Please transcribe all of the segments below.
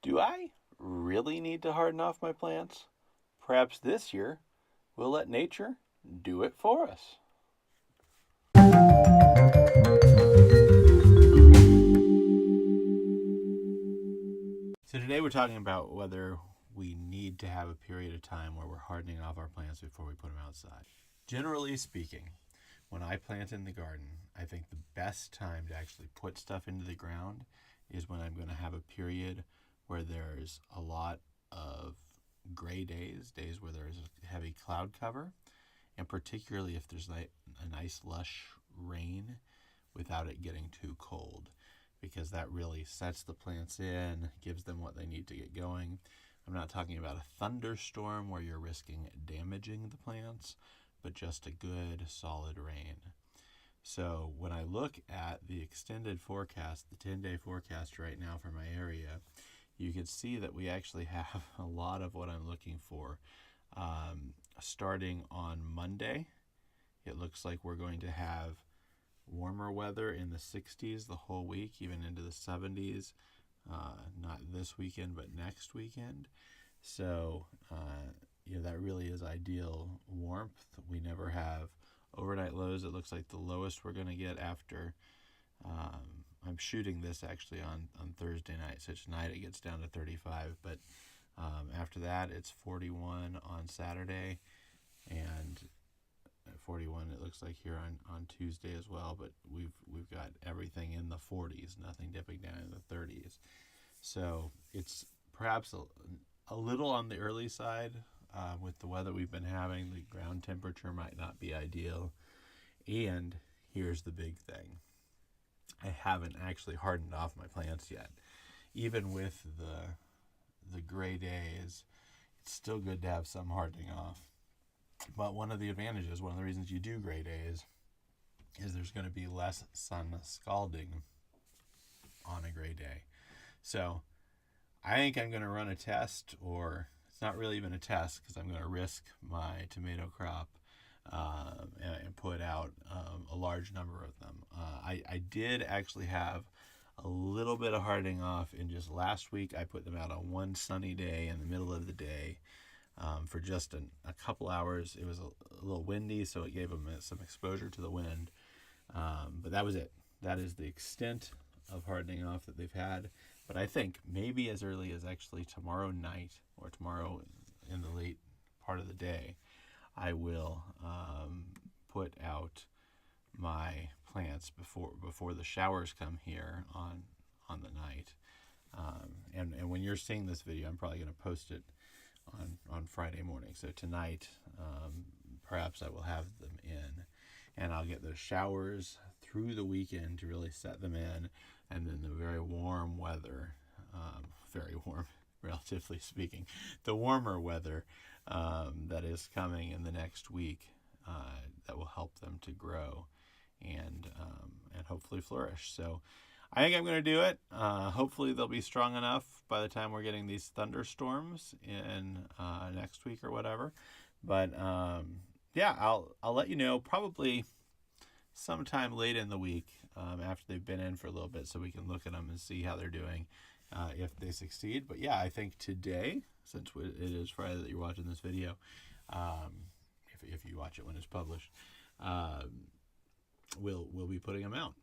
Do I really need to harden off my plants? Perhaps this year we'll let nature do it for us. So today we're talking about whether we need to have a period of time where we're hardening off our plants before we put them outside. Generally speaking, when I plant in the garden, I think the best time to actually put stuff into the ground is when I'm going to have a period where there's a lot of gray days where there's a heavy cloud cover, and particularly if there's a nice lush rain without it getting too cold, because that really sets the plants in, gives them what they need to get going. I'm not talking about a thunderstorm where you're risking damaging the plants, but just a good solid rain. So when I look at the extended forecast, the 10-day forecast right now for my area, you can see that we actually have a lot of what I'm looking for. Starting on Monday, it looks like we're going to have warmer weather in the 60s the whole week, even into the 70s. Not this weekend, but next weekend. So, that really is ideal warmth. We never have overnight lows. It looks like the lowest we're going to get after, I'm shooting this actually on Thursday night. So tonight it gets down to 35, but after that it's 41 on Saturday, and 41 it looks like here on Tuesday as well, but we've got everything in the 40s, nothing dipping down in the 30s. So it's perhaps a little on the early side with the weather we've been having. The ground temperature might not be ideal, and here's the big thing. I haven't actually hardened off my plants yet. Even with the gray days, it's still good to have some hardening off. But one of the advantages, one of the reasons you do gray days, is there's going to be less sun scalding on a gray day. So I think I'm going to run a test, or it's not really even a test because I'm going to risk my tomato crop and put out a large number of them. I did actually have a little bit of hardening off in just last week. I put them out on one sunny day in the middle of the day. For just a couple hours. It was a little windy, so it gave them some exposure to the wind. But that was it. That is the extent of hardening off that they've had. But I think maybe as early as actually tomorrow night or tomorrow in the late part of the day, I will put out my plants before the showers come here on the night. And when you're seeing this video, I'm probably going to post it on Friday morning. So tonight, perhaps I will have them in, and I'll get those showers through the weekend to really set them in, and then the very warm weather, very warm, relatively speaking, the warmer weather that is coming in the next week that will help them to grow and hopefully flourish. So I think I'm going to do it. Hopefully they'll be strong enough by the time we're getting these thunderstorms in next week or whatever. But I'll let you know probably sometime late in the week after they've been in for a little bit, so we can look at them and see how they're doing if they succeed. But yeah, I think today, since it is Friday that you're watching this video, if you watch it when it's published, we'll be putting them out.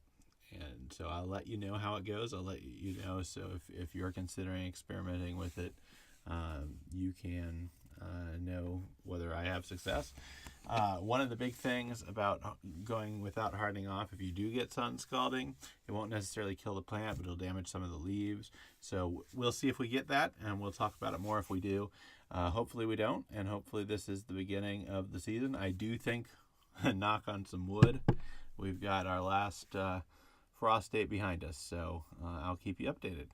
And so I'll let you know how it goes. I'll let you know. So if you're considering experimenting with it, you can know whether I have success. One of the big things about going without hardening off, if you do get sun scalding, it won't necessarily kill the plant, but it'll damage some of the leaves. So we'll see if we get that, and we'll talk about it more if we do. Hopefully we don't, and hopefully this is the beginning of the season. I do think, knock on some wood, we've got our last frost date behind us, so I'll keep you updated.